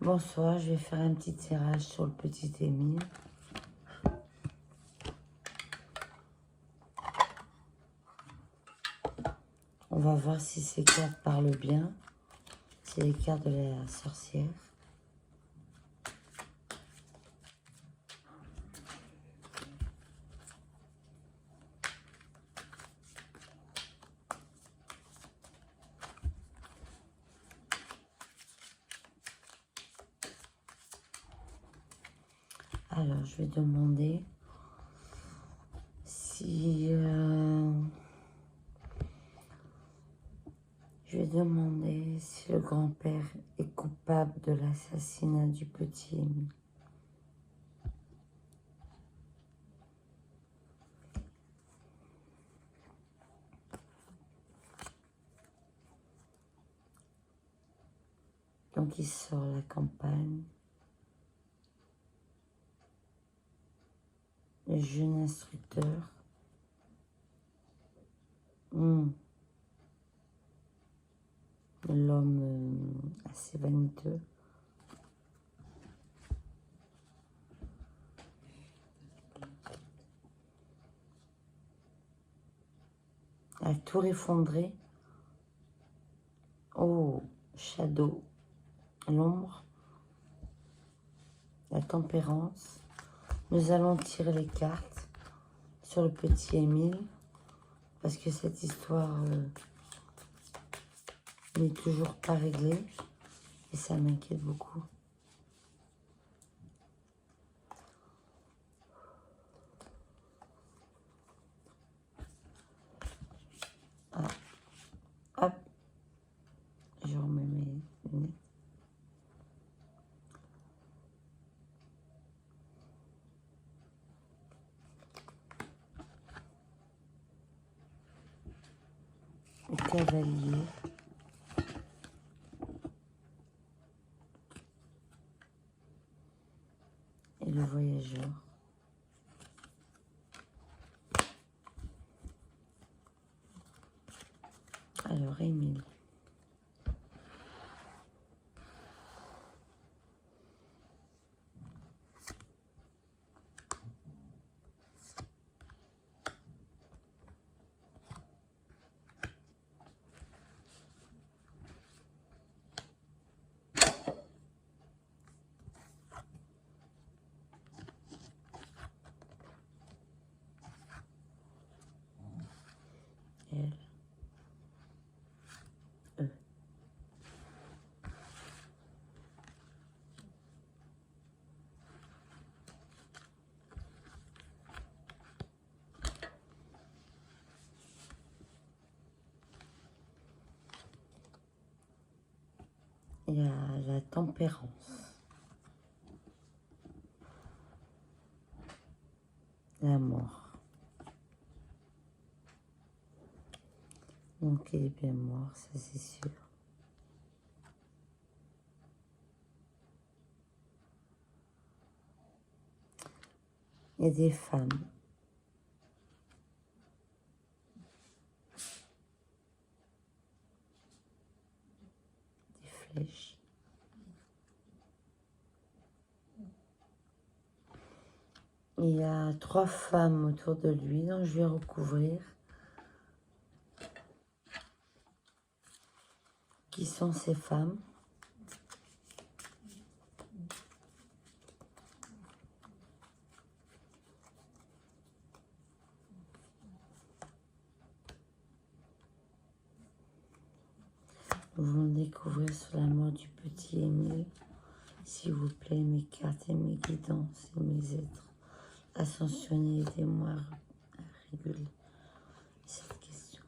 Bonsoir, je vais faire un petit tirage sur le petit Émile. On va voir si ces cartes parlent bien. C'est les cartes de la sorcière. Alors, je vais demander si... je vais demander si le grand-père est coupable de l'assassinat du petit Émile. Donc, il sort la campagne. Le jeune instructeur. L'homme assez vaniteux. La tour effondrée. Oh, Shadow. L'ombre. La tempérance. Nous allons tirer les cartes sur le petit Émile. Parce que cette histoire n'est toujours pas réglée. Et ça m'inquiète beaucoup. Ah. Hop. Je remets mes lunettes. Le cavalier. Et le voyageur. Alors, Émile. Elle. Eux. Il y a la tempérance. La mort. Donc il est bien mort, ça c'est sûr. Il y a des femmes. Des flèches. Il y a 3 femmes autour de lui, donc je vais recouvrir. Qui sont ces femmes? Nous allons découvrir sur la mort du petit Émile. S'il vous plaît, mes cartes et mes guidances et mes êtres ascensionnés, aidez-moi à réguler cette question.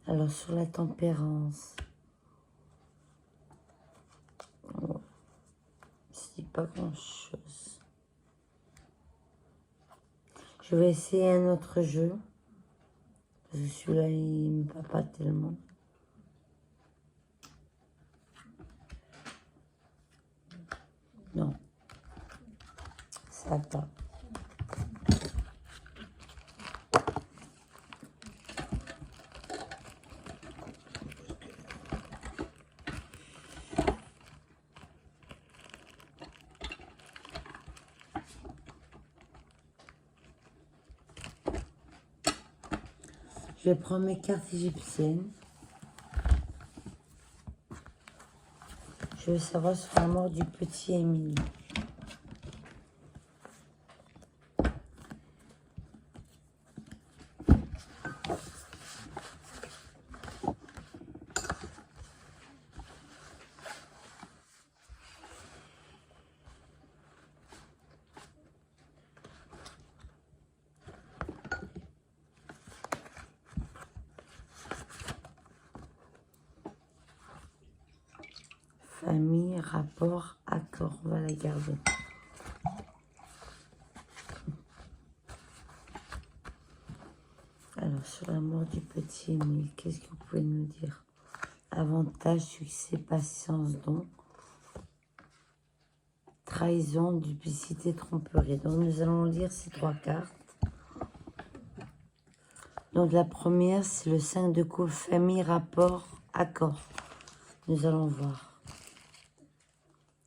Alors, sur la tempérance, oh, c'est pas grand-chose. Je vais essayer un autre jeu. Parce que celui-là, il me va pas tellement. Non. Ça va pas. vais prendre mes cartes égyptiennes. Je veux savoir sur la mort du petit Émile. Famille, rapport, accord, on va la garder. Alors, sur la mort du petit Émile, qu'est-ce que vous pouvez nous dire? Avantage, succès, patience, don. Trahison, duplicité, tromperie. Donc, nous allons lire ces 3 cartes. Donc, la première, c'est le 5 de coupe, famille, rapport, accord. Nous allons voir.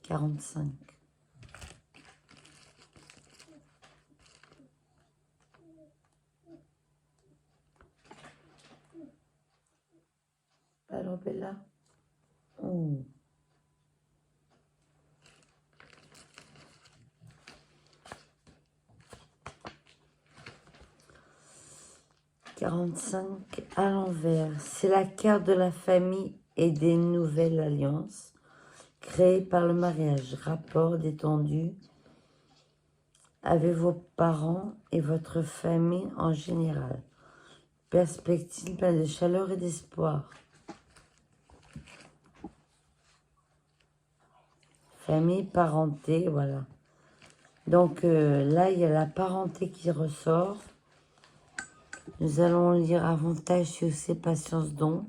45. Alors, Bella. Oh. « 45 à l'envers. C'est la carte de la famille et des nouvelles alliances créées par le mariage. Rapport détendu avec vos parents et votre famille en général. Perspective pleine de chaleur et d'espoir. Famille, parenté, voilà. Donc là, il y a la parenté qui ressort. Nous allons lire avantage, succès, patience, don.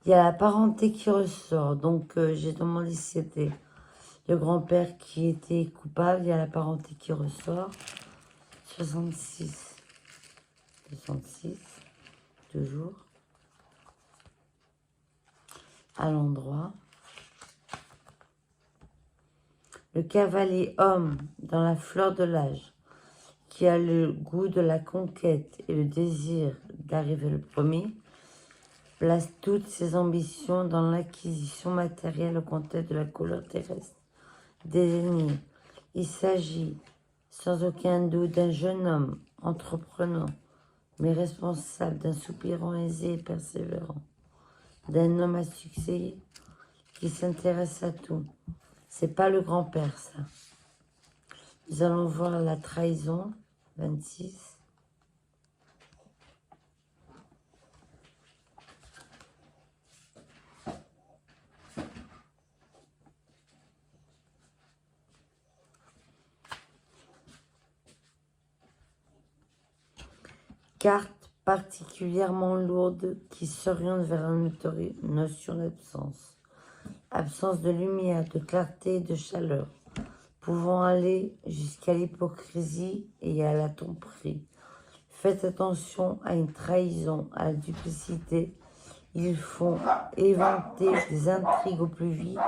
Il y a la parenté qui ressort. Donc j'ai demandé si c'était le grand-père qui était coupable. Il y a la parenté qui ressort. 66. 66. Toujours. À l'endroit. Le cavalier homme dans la fleur de l'âge, qui a le goût de la conquête et le désir d'arriver le premier, place toutes ses ambitions dans l'acquisition matérielle au contexte de la couleur terrestre désignée. Il s'agit sans aucun doute d'un jeune homme entreprenant, mais responsable, d'un soupirant aisé et persévérant, d'un homme à succès qui s'intéresse à tout. C'est pas le grand-père, ça. Nous allons voir la trahison, 26. Carte particulièrement lourde qui s'oriente vers une notion d'absence. Absence de lumière, de clarté et de chaleur, pouvant aller jusqu'à l'hypocrisie et à la tromperie. Faites attention à une trahison, à la duplicité. Ils font éventer des intrigues au plus vite.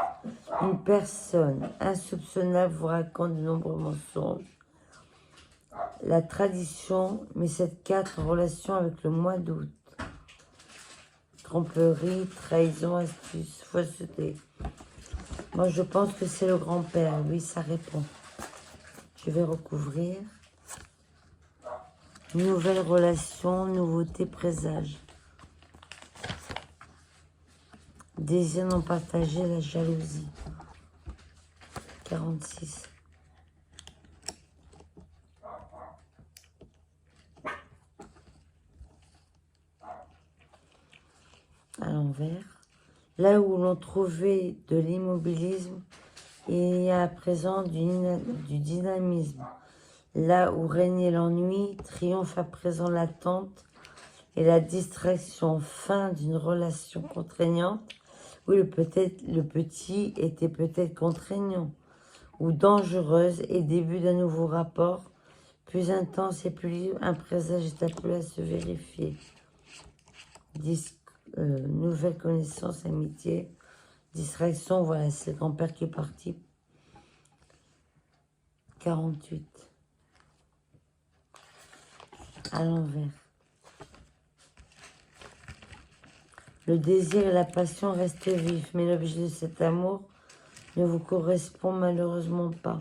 Une personne insoupçonnable vous raconte de nombreux mensonges. La tradition met cette carte en relation avec le mois d'août. Tromperie, trahison, astuce, fausseté. Moi, je pense que c'est le grand-père. Oui, ça répond. Je vais recouvrir. Nouvelle relation, nouveauté, présage. Désir non partagé, la jalousie. 46. À l'envers. Là où l'on trouvait de l'immobilisme, il y a à présent du dynamisme. Là où régnait l'ennui, triomphe à présent l'attente et la distraction. Fin d'une relation contraignante. Oui, le petit était peut-être contraignant ou dangereuse et début d'un nouveau rapport plus intense et plus libre. Un présage est appelé à se vérifier. Nouvelle connaissance, amitié, distraction. Voilà, c'est le grand-père qui est parti. 48. À l'envers. Le désir et la passion restent vifs, mais l'objet de cet amour ne vous correspond malheureusement pas.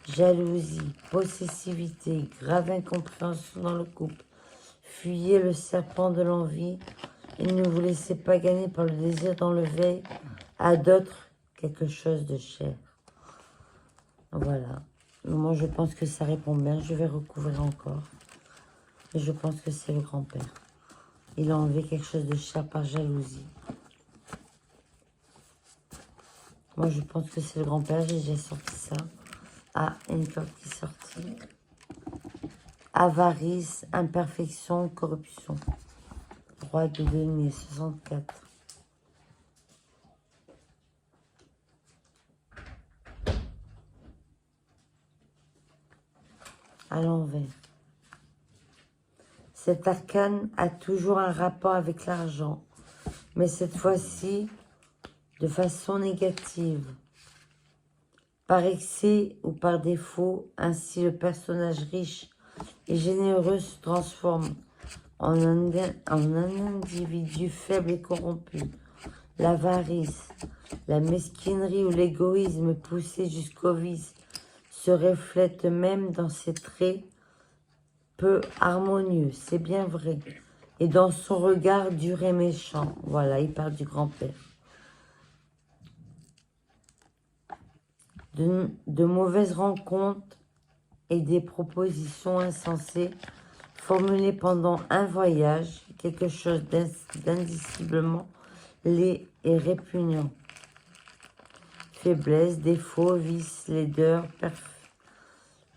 Jalousie, possessivité, grave incompréhension dans le couple. Fuyez le serpent de l'envie et ne vous laissez pas gagner par le désir d'enlever à d'autres quelque chose de cher. Voilà. Moi, je pense que ça répond bien. Je vais recouvrir encore. Et je pense que c'est le grand-père. Il a enlevé quelque chose de cher par jalousie. Moi, je pense que c'est le grand-père. J'ai déjà sorti ça. Ah, une carte qui est sortie. Avarice, imperfection, corruption. Roi de denier, 64. À l'envers. Cet arcane a toujours un rapport avec l'argent, mais cette fois-ci, de façon négative. Par excès ou par défaut, ainsi le personnage riche et généreux se transforme en un individu faible et corrompu. L'avarice, la mesquinerie ou l'égoïsme poussé jusqu'au vice se reflètent même dans ses traits peu harmonieux, c'est bien vrai, et dans son regard dur et méchant. Voilà, il parle du grand-père. De mauvaises rencontres et des propositions insensées formulées pendant un voyage, quelque chose d'indiciblement laid et répugnant. Faiblesse, défaut, vice, laideur,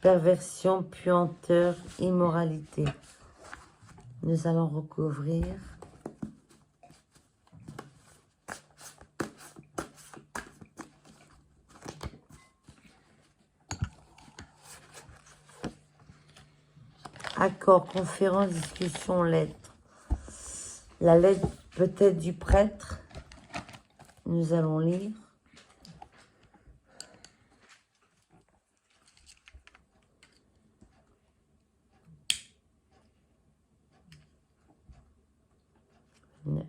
perversion, puanteur, immoralité. Nous allons recouvrir. Accord, conférence, discussion, lettre. La lettre peut-être du prêtre. Nous allons lire. Neuf.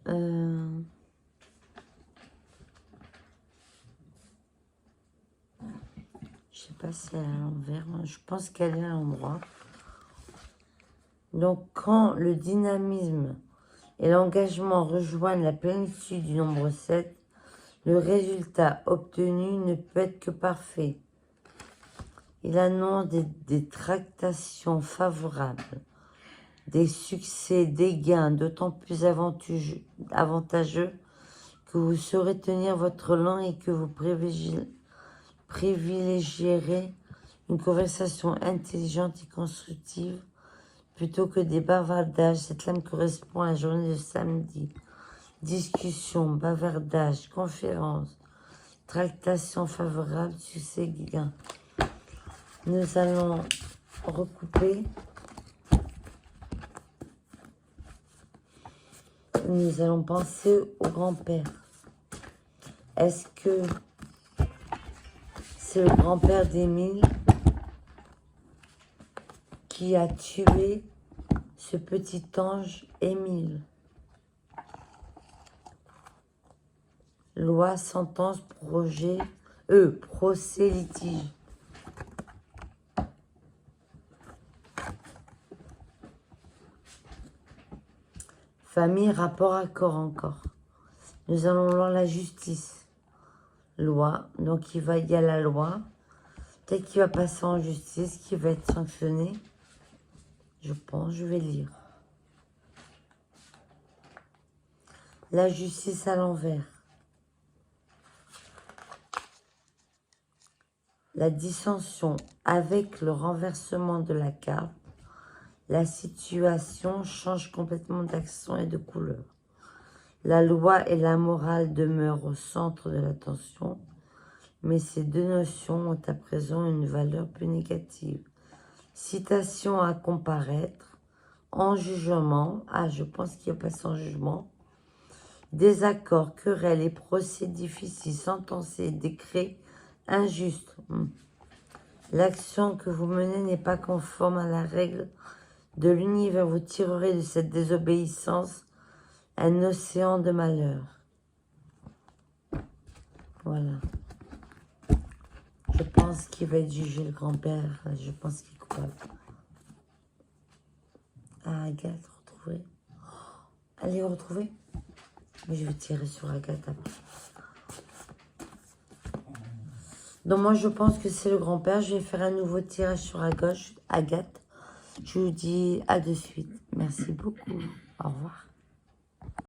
Je sais pas si elle est à l'envers. Je pense qu'elle est à l'endroit. Donc, quand le dynamisme et l'engagement rejoignent la plénitude du nombre 7, le résultat obtenu ne peut être que parfait. Il annonce des tractations favorables, des succès, des gains d'autant plus avantageux que vous saurez tenir votre langue et que vous privilégierez une conversation intelligente et constructive plutôt que des bavardages. Cette lame correspond à la journée de samedi. Discussion, bavardage, conférence, tractation favorable, succès, gain. Nous allons recouper. Nous allons penser au grand-père. Est-ce que c'est le grand-père d'Émile qui a tué ce petit ange Émile? Loi, sentence, procès, litige. Famille, rapport, accord encore. Nous allons voir la justice. Loi, donc il y a la loi. Peut-être qu'il va passer en justice, qui va être sanctionné. Je pense, je vais lire. La justice à l'envers. La dissension avec le renversement de la carte. La situation change complètement d'accent et de couleur. La loi et la morale demeurent au centre de l'attention, mais ces deux notions ont à présent une valeur plus négative. Citation à comparaître, en jugement, je pense qu'il y a pas sans jugement, Désaccords, querelles et procès difficiles, sentencés, décrets injustes. L'action que vous menez n'est pas conforme à la règle de l'univers. Vous tirerez de cette désobéissance un océan de malheur. Voilà. Je pense qu'il va être jugé, le grand-père. Je pense qu'il est coupable. Ah, Agathe, retrouvée. Allez, retrouvée. Mais je vais tirer sur Agathe après. Donc moi, je pense que c'est le grand-père. Je vais faire un nouveau tirage sur à gauche, Agathe. Je vous dis à de suite. Merci beaucoup. Au revoir.